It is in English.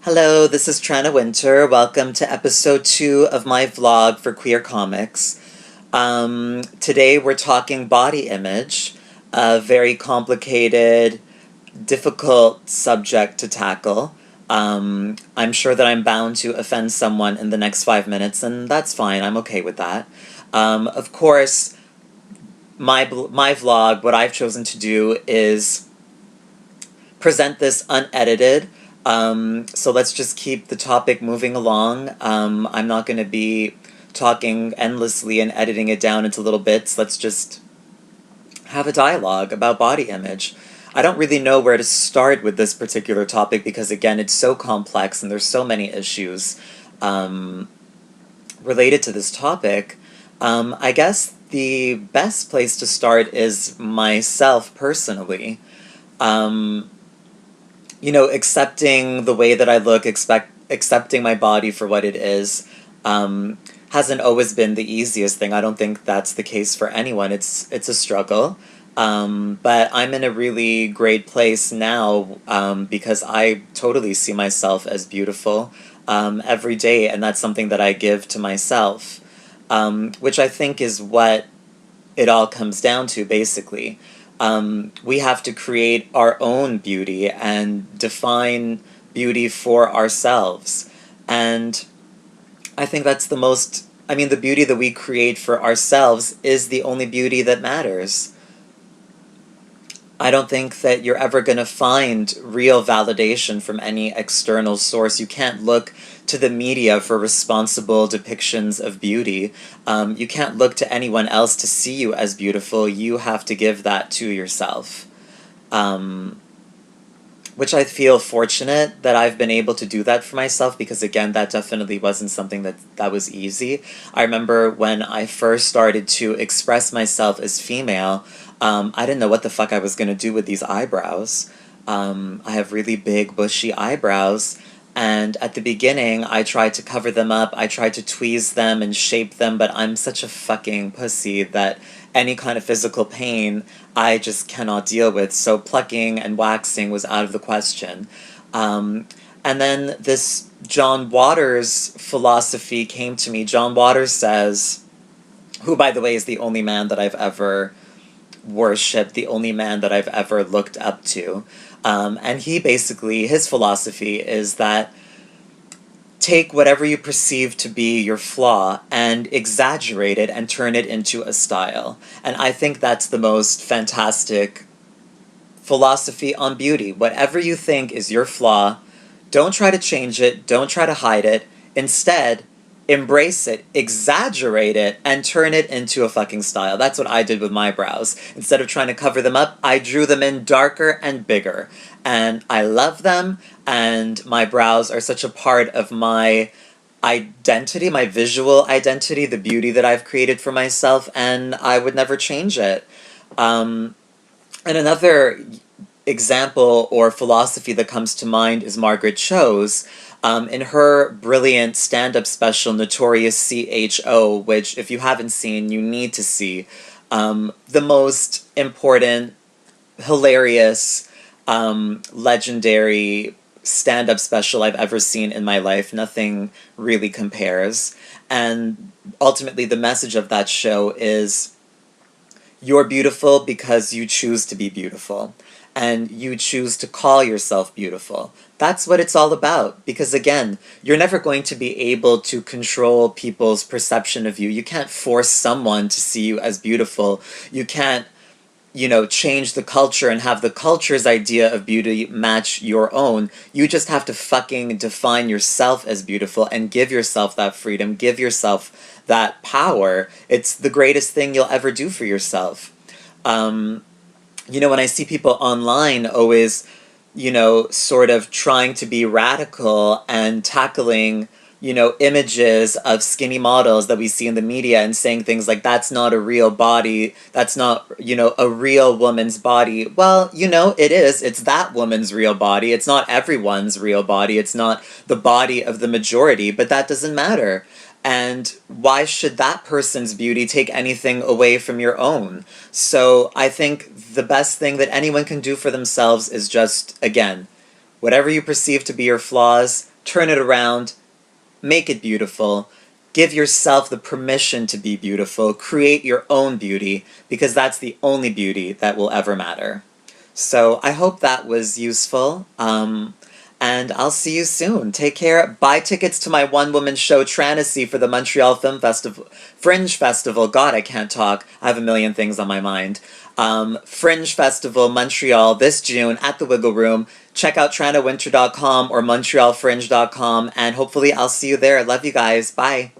Hello, this is Tranna Wintour. Welcome to episode 2 of my vlog for Queer Comics. Today we're talking body image, a very complicated, difficult subject to tackle. I'm sure that I'm bound to offend someone in the next 5 minutes, and that's fine. I'm okay with that. Of course, my vlog, what I've chosen to do is present this unedited. So let's just keep the topic moving along. I'm not going to be talking endlessly and editing it down into little bits. Let's just have a dialogue about body image. I don't really know where to start with this particular topic because, again, it's so complex and there's so many issues related to this topic. I guess the best place to start is myself personally. Accepting the way that I look, accepting my body for what it is, hasn't always been the easiest thing. I don't think that's the case for anyone. It's a struggle. But I'm in a really great place now because I totally see myself as beautiful every day, and that's something that I give to myself, which I think is what it all comes down to, basically. We have to create our own beauty and define beauty for ourselves. And I think that's the beauty that we create for ourselves is the only beauty that matters. I don't think that you're ever going to find real validation from any external source. You can't look to the media for responsible depictions of beauty. You can't look to anyone else to see you as beautiful. You have to give that to yourself. Which I feel fortunate that I've been able to do that for myself because, again, that definitely wasn't something that was easy. I remember when I first started to express myself as female, I didn't know what the fuck I was going to do with these eyebrows. I have really big, bushy eyebrows, and at the beginning, I tried to cover them up, I tried to tweeze them and shape them, but I'm such a fucking pussy that any kind of physical pain I just cannot deal with, so plucking and waxing was out of the question. And then this John Waters philosophy came to me. John Waters says, who, by the way, is the only man that I've ever worshipped, the only man that I've ever looked up to. And his philosophy is that take whatever you perceive to be your flaw and exaggerate it and turn it into a style. And I think that's the most fantastic philosophy on beauty. Whatever you think is your flaw, don't try to change it, don't try to hide it. Instead, embrace it, exaggerate it, and turn it into a fucking style. That's what I did with my brows. Instead of trying to cover them up, I drew them in darker and bigger. And I love them, and my brows are such a part of my identity, my visual identity, the beauty that I've created for myself, and I would never change it. And another example or philosophy that comes to mind is Margaret Cho's. In her brilliant stand-up special, Notorious CHO, which, if you haven't seen, you need to see, the most important, hilarious, legendary stand-up special I've ever seen in my life. Nothing really compares. And ultimately, the message of that show is, you're beautiful because you choose to be beautiful. And you choose to call yourself beautiful. That's what it's all about. Because, again, you're never going to be able to control people's perception of you. You can't force someone to see you as beautiful. You can't, change the culture and have the culture's idea of beauty match your own. You just have to fucking define yourself as beautiful and give yourself that freedom, give yourself that power. It's the greatest thing you'll ever do for yourself. When I see people online always, sort of trying to be radical and tackling, images of skinny models that we see in the media and saying things like, that's not a real body, that's not, a real woman's body. Well, it is. It's that woman's real body. It's not everyone's real body. It's not the body of the majority, but that doesn't matter. And why should that person's beauty take anything away from your own? So I think the best thing that anyone can do for themselves is just, again, whatever you perceive to be your flaws, turn it around, make it beautiful. Give yourself the permission to be beautiful. Create your own beauty, because that's the only beauty that will ever matter. So I hope that was useful. And I'll see you soon. Take care. Buy tickets to my one-woman show, Tranna for the Montreal Film Festival, Fringe Festival. God, I can't talk. I have a million things on my mind. Fringe Festival, Montreal, this June at the Wiggle Room. Check out TrannaWintour.com or MontrealFringe.com, and hopefully I'll see you there. Love you guys. Bye.